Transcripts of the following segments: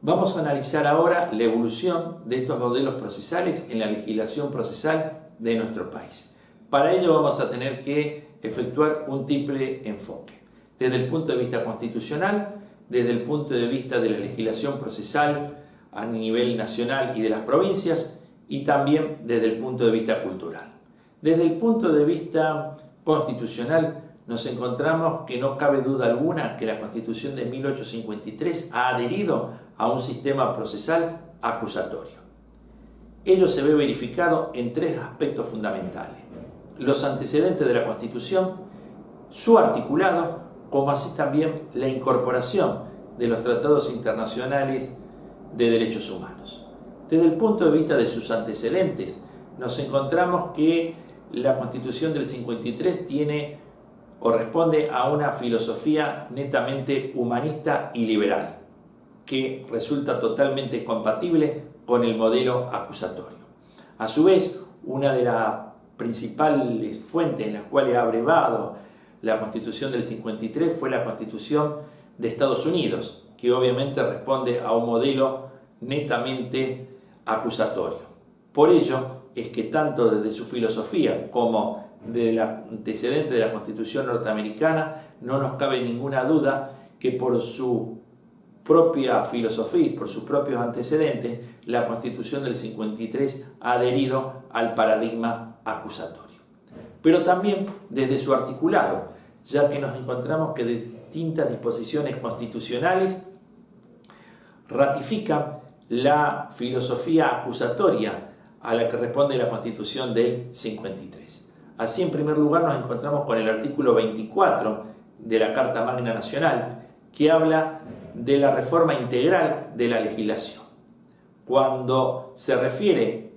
Vamos a analizar ahora la evolución de estos modelos procesales en la legislación procesal de nuestro país. Para ello vamos a tener que efectuar un triple enfoque, desde el punto de vista constitucional, desde el punto de vista de la legislación procesal a nivel nacional y de las provincias, y también desde el punto de vista cultural. Desde el punto de vista constitucional, nos encontramos que no cabe duda alguna que la Constitución de 1853 ha adherido a un sistema procesal acusatorio. Ello se ve verificado en tres aspectos fundamentales: los antecedentes de la Constitución, su articulado, como así también la incorporación de los tratados internacionales de derechos humanos. Desde el punto de vista de sus antecedentes, nos encontramos que la Constitución del 53 tiene o responde a una filosofía netamente humanista y liberal, que resulta totalmente compatible con el modelo acusatorio. A su vez, una de las principales fuentes en las cuales ha abrevado la Constitución del 53 fue la Constitución de Estados Unidos, que obviamente responde a un modelo netamente acusatorio. Por ello es que tanto desde su filosofía como del antecedente de la Constitución norteamericana no nos cabe ninguna duda que por su propia filosofía y por sus propios antecedentes, la Constitución del 53 ha adherido al paradigma acusatorio. Pero también desde su articulado, ya que nos encontramos que distintas disposiciones constitucionales ratifican la filosofía acusatoria a la que responde la Constitución del 53. Así, en primer lugar, nos encontramos con el artículo 24 de la Carta Magna Nacional, que habla de la reforma integral de la legislación. Cuando se refiere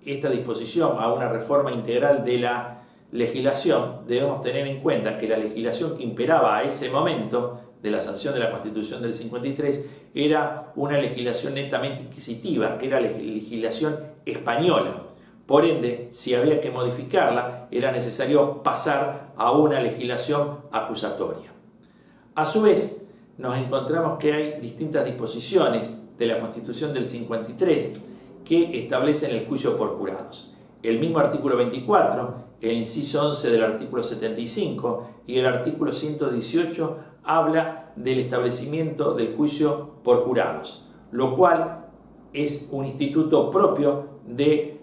esta disposición a una reforma integral de la legislación, debemos tener en cuenta que la legislación que imperaba a ese momento de la sanción de la Constitución del 53 era una legislación netamente inquisitiva, era la legislación española. Por ende, si había que modificarla, era necesario pasar a una legislación acusatoria. A su vez, nos encontramos que hay distintas disposiciones de la Constitución del 53 que establecen el juicio por jurados. El mismo artículo 24, el inciso 11 del artículo 75 y el artículo 118 habla del establecimiento del juicio por jurados, lo cual es un instituto propio del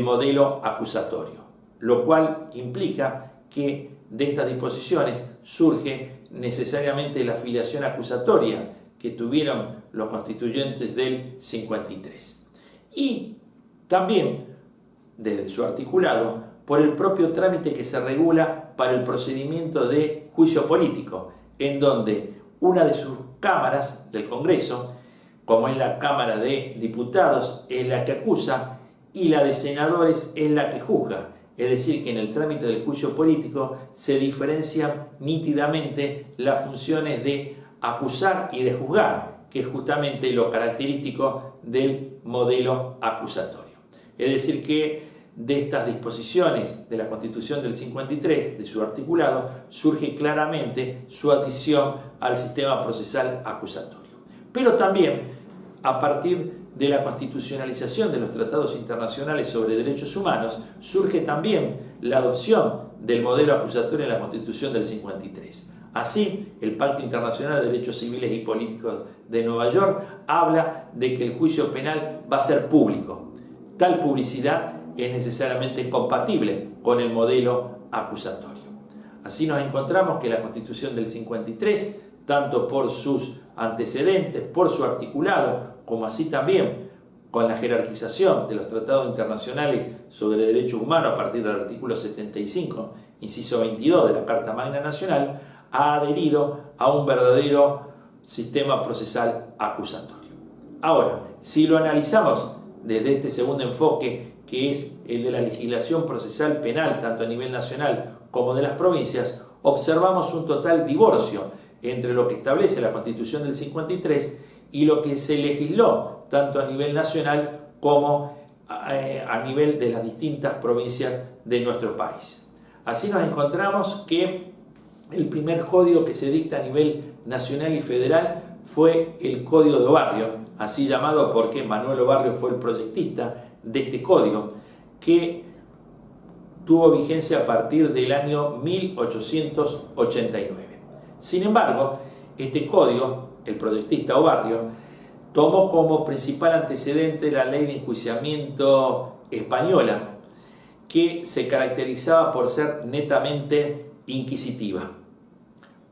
modelo acusatorio, lo cual implica que de estas disposiciones surge necesariamente la filiación acusatoria que tuvieron los constituyentes del 53. Y también, desde su articulado, por el propio trámite que se regula para el procedimiento de juicio político, en donde una de sus cámaras del Congreso, como es la Cámara de Diputados, es la que acusa y la de senadores es la que juzga. Es decir, que en el trámite del juicio político se diferencian nítidamente las funciones de acusar y de juzgar, que es justamente lo característico del modelo acusatorio. Es decir, que de estas disposiciones de la Constitución del 53, de su articulado, surge claramente su adición al sistema procesal acusatorio. Pero también, a partir de la constitucionalización de los tratados internacionales sobre derechos humanos, surge también la adopción del modelo acusatorio en la Constitución del 53. Así, el Pacto Internacional de Derechos Civiles y Políticos de Nueva York habla de que el juicio penal va a ser público. Tal publicidad es necesariamente compatible con el modelo acusatorio. Así nos encontramos que la Constitución del 53, tanto por sus antecedentes, por su articulado, como así también con la jerarquización de los tratados internacionales sobre derechos humanos a partir del artículo 75, inciso 22 de la Carta Magna Nacional, ha adherido a un verdadero sistema procesal acusatorio. Ahora, si lo analizamos desde este segundo enfoque, que es el de la legislación procesal penal, tanto a nivel nacional como de las provincias, observamos un total divorcio entre lo que establece la Constitución del 53 y lo que se legisló tanto a nivel nacional como a nivel de las distintas provincias de nuestro país. Así nos encontramos que el primer código que se dicta a nivel nacional y federal fue el Código de Obarrio, así llamado porque Manuel Obarrio fue el proyectista de este código, que tuvo vigencia a partir del año 1889. Sin embargo, este código, el proyectista Obarrio, tomó como principal antecedente la ley de enjuiciamiento española, que se caracterizaba por ser netamente inquisitiva.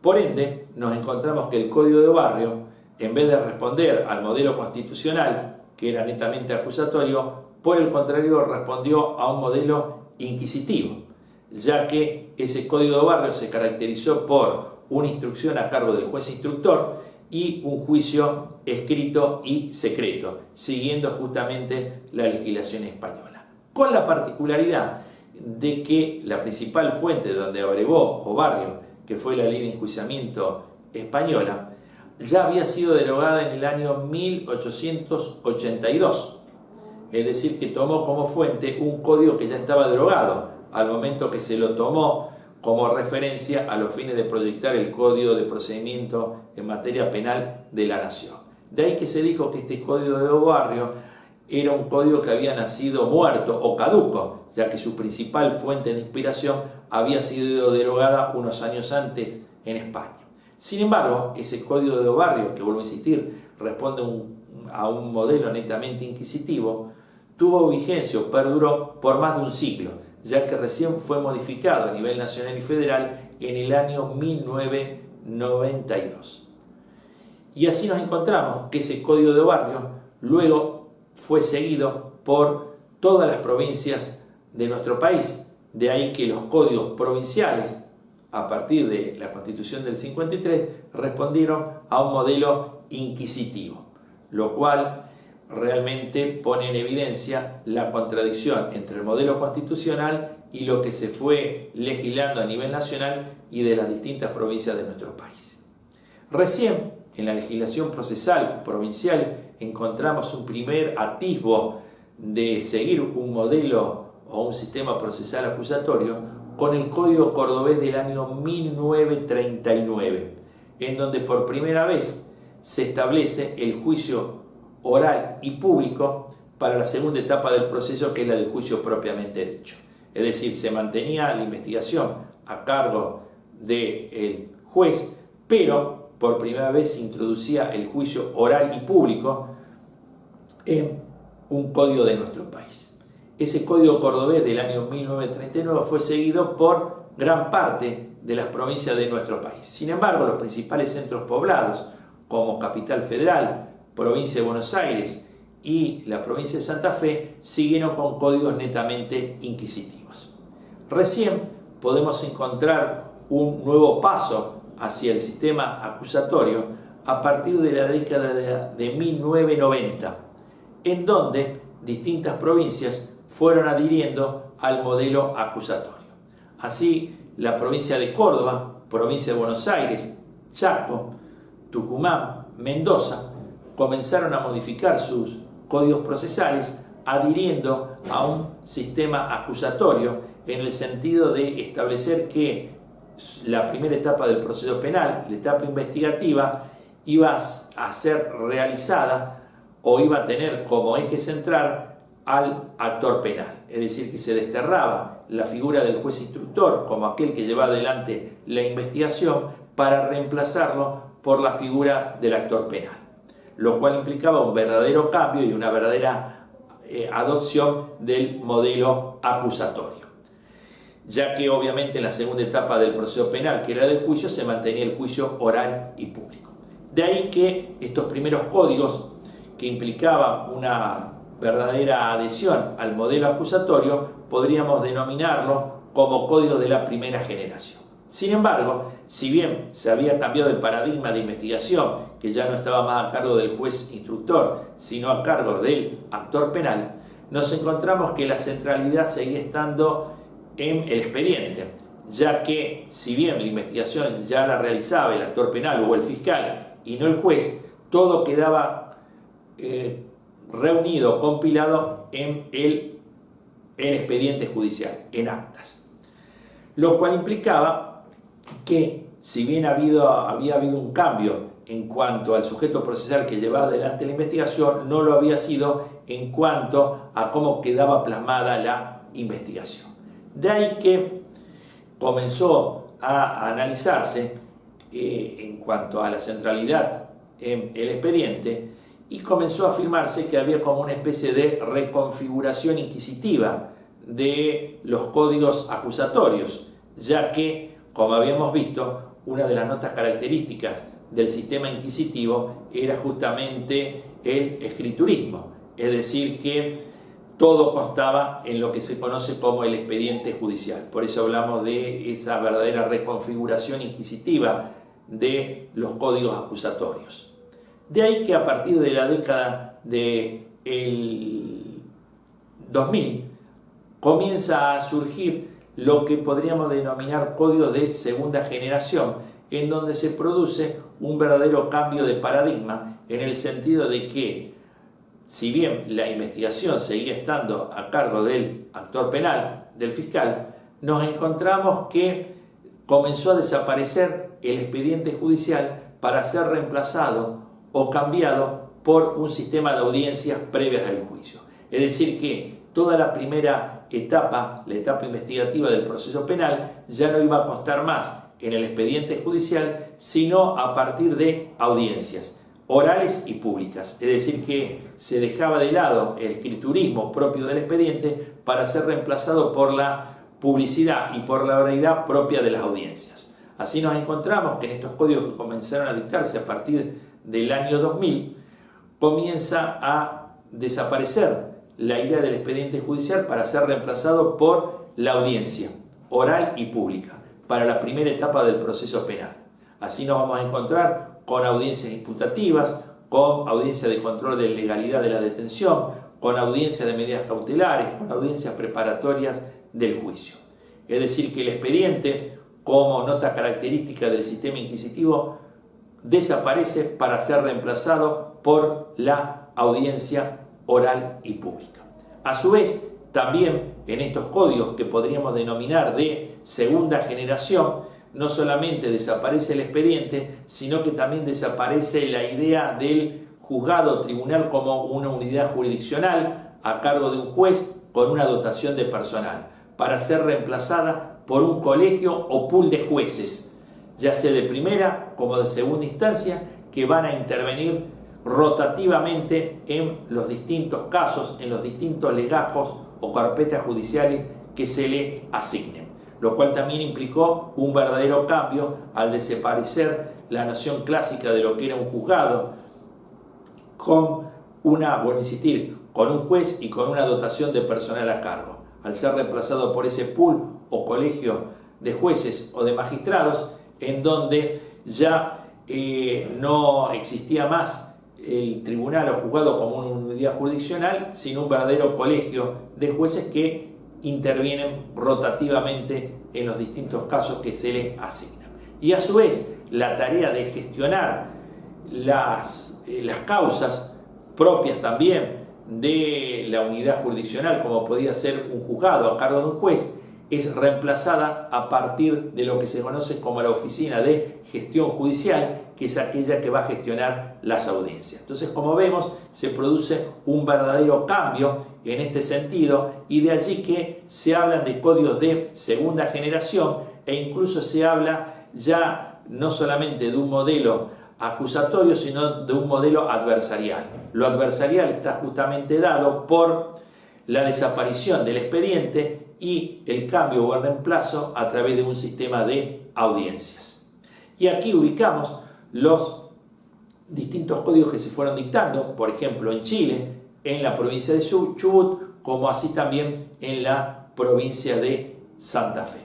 Por ende, nos encontramos que el Código de Obarrio, en vez de responder al modelo constitucional, que era netamente acusatorio, por el contrario respondió a un modelo inquisitivo, ya que ese Código de Obarrio se caracterizó por una instrucción a cargo del juez instructor y un juicio escrito y secreto, siguiendo justamente la legislación española, con la particularidad de que la principal fuente de donde abrevó Obarrio, que fue la ley de enjuiciamiento española, ya había sido derogada en el año 1882, es decir, que tomó como fuente un código que ya estaba derogado al momento que se lo tomó como referencia a los fines de proyectar el Código de Procedimiento en materia penal de la Nación. De ahí que se dijo que este Código de Obarrio era un código que había nacido muerto o caduco, ya que su principal fuente de inspiración había sido derogada unos años antes en España. Sin embargo, ese Código de Obarrio, que vuelvo a insistir, responde a un modelo netamente inquisitivo, tuvo vigencia o perduró por más de un siglo, ya que recién fue modificado a nivel nacional y federal en el año 1992. Y así nos encontramos que ese Código de Obarrio luego fue seguido por todas las provincias de nuestro país. De ahí que los códigos provinciales, a partir de la Constitución del 53, respondieron a un modelo inquisitivo, lo cual realmente pone en evidencia la contradicción entre el modelo constitucional y lo que se fue legislando a nivel nacional y de las distintas provincias de nuestro país. Recién, en la legislación procesal provincial, encontramos un primer atisbo de seguir un modelo o un sistema procesal acusatorio con el Código Cordobés del año 1939, en donde por primera vez se establece el juicio oral y público para la segunda etapa del proceso, que es la del juicio propiamente dicho. Es decir, se mantenía la investigación a cargo del juez, pero por primera vez se introducía el juicio oral y público en un código de nuestro país. Ese Código Cordobés del año 1939 fue seguido por gran parte de las provincias de nuestro país. Sin embargo, los principales centros poblados, como Capital Federal, provincia de Buenos Aires y la provincia de Santa Fe, siguieron con códigos netamente inquisitivos. Recién podemos encontrar un nuevo paso hacia el sistema acusatorio a partir de la década de 1990, en donde distintas provincias fueron adhiriendo al modelo acusatorio. Así, la provincia de Córdoba, provincia de Buenos Aires, Chaco, Tucumán, Mendoza, comenzaron a modificar sus códigos procesales adhiriendo a un sistema acusatorio en el sentido de establecer que la primera etapa del proceso penal, la etapa investigativa, iba a ser realizada o iba a tener como eje central al actor penal. Es decir, que se desterraba la figura del juez instructor como aquel que lleva adelante la investigación para reemplazarlo por la figura del actor penal, lo cual implicaba un verdadero cambio y una verdadera adopción del modelo acusatorio, ya que obviamente en la segunda etapa del proceso penal, que era del juicio, se mantenía el juicio oral y público. De ahí que estos primeros códigos, que implicaban una verdadera adhesión al modelo acusatorio, podríamos denominarlo como códigos de la primera generación. Sin embargo, si bien se había cambiado el paradigma de investigación, que ya no estaba más a cargo del juez instructor, sino a cargo del actor penal, nos encontramos que la centralidad seguía estando en el expediente, ya que si bien la investigación ya la realizaba el actor penal o el fiscal y no el juez, todo quedaba reunido, compilado en el expediente judicial, en actas, lo cual implicaba que si bien había habido un cambio en cuanto al sujeto procesal que llevaba adelante la investigación, no lo había sido en cuanto a cómo quedaba plasmada la investigación. De ahí que comenzó a analizarse en cuanto a la centralidad en el expediente y comenzó a afirmarse que había como una especie de reconfiguración inquisitiva de los códigos acusatorios, ya que, como habíamos visto, una de las notas características del sistema inquisitivo era justamente el escriturismo, es decir, que todo constaba en lo que se conoce como el expediente judicial. Por eso hablamos de esa verdadera reconfiguración inquisitiva de los códigos acusatorios. De ahí que a partir de la década del 2000 comienza a surgir lo que podríamos denominar códigos de segunda generación, en donde se produce un verdadero cambio de paradigma en el sentido de que, si bien la investigación seguía estando a cargo del actor penal, del fiscal, nos encontramos que comenzó a desaparecer el expediente judicial para ser reemplazado o cambiado por un sistema de audiencias previas al juicio. Es decir, que toda la primera etapa, la etapa investigativa del proceso penal, ya no iba a constar más en el expediente judicial, sino a partir de audiencias orales y públicas. Es decir, que se dejaba de lado el escriturismo propio del expediente para ser reemplazado por la publicidad y por la oralidad propia de las audiencias. Así nos encontramos que en estos códigos que comenzaron a dictarse a partir del año 2000, comienza a desaparecer la idea del expediente judicial para ser reemplazado por la audiencia oral y pública para la primera etapa del proceso penal. Así nos vamos a encontrar con audiencias imputativas, con audiencias de control de legalidad de la detención, con audiencias de medidas cautelares, con audiencias preparatorias del juicio. Es decir, que el expediente, como nota característica del sistema inquisitivo, desaparece para ser reemplazado por la audiencia oral y pública. A su vez, también en estos códigos que podríamos denominar de segunda generación, no solamente desaparece el expediente, sino que también desaparece la idea del juzgado o tribunal como una unidad jurisdiccional a cargo de un juez con una dotación de personal, para ser reemplazada por un colegio o pool de jueces, ya sea de primera como de segunda instancia, que van a intervenir rotativamente en los distintos casos, en los distintos legajos o carpetas judiciales que se le asignen, lo cual también implicó un verdadero cambio al desaparecer la noción clásica de lo que era un juzgado con con un juez y con una dotación de personal a cargo, al ser reemplazado por ese pool o colegio de jueces o de magistrados, en donde ya no existía más el tribunal o juzgado como una unidad jurisdiccional, sino un verdadero colegio de jueces que intervienen rotativamente en los distintos casos que se les asignan. Y a su vez, la tarea de gestionar las causas propias también de la unidad jurisdiccional, como podía ser un juzgado a cargo de un juez, es reemplazada a partir de lo que se conoce como la Oficina de Gestión Judicial, que es aquella que va a gestionar las audiencias. Entonces, como vemos, se produce un verdadero cambio en este sentido, y de allí que se hablan de códigos de segunda generación, e incluso se habla ya no solamente de un modelo acusatorio, sino de un modelo adversarial. Lo adversarial está justamente dado por la desaparición del expediente y el cambio o el reemplazo a través de un sistema de audiencias. Y aquí ubicamos los distintos códigos que se fueron dictando, por ejemplo en Chile, en la provincia de Chubut, como así también en la provincia de Santa Fe.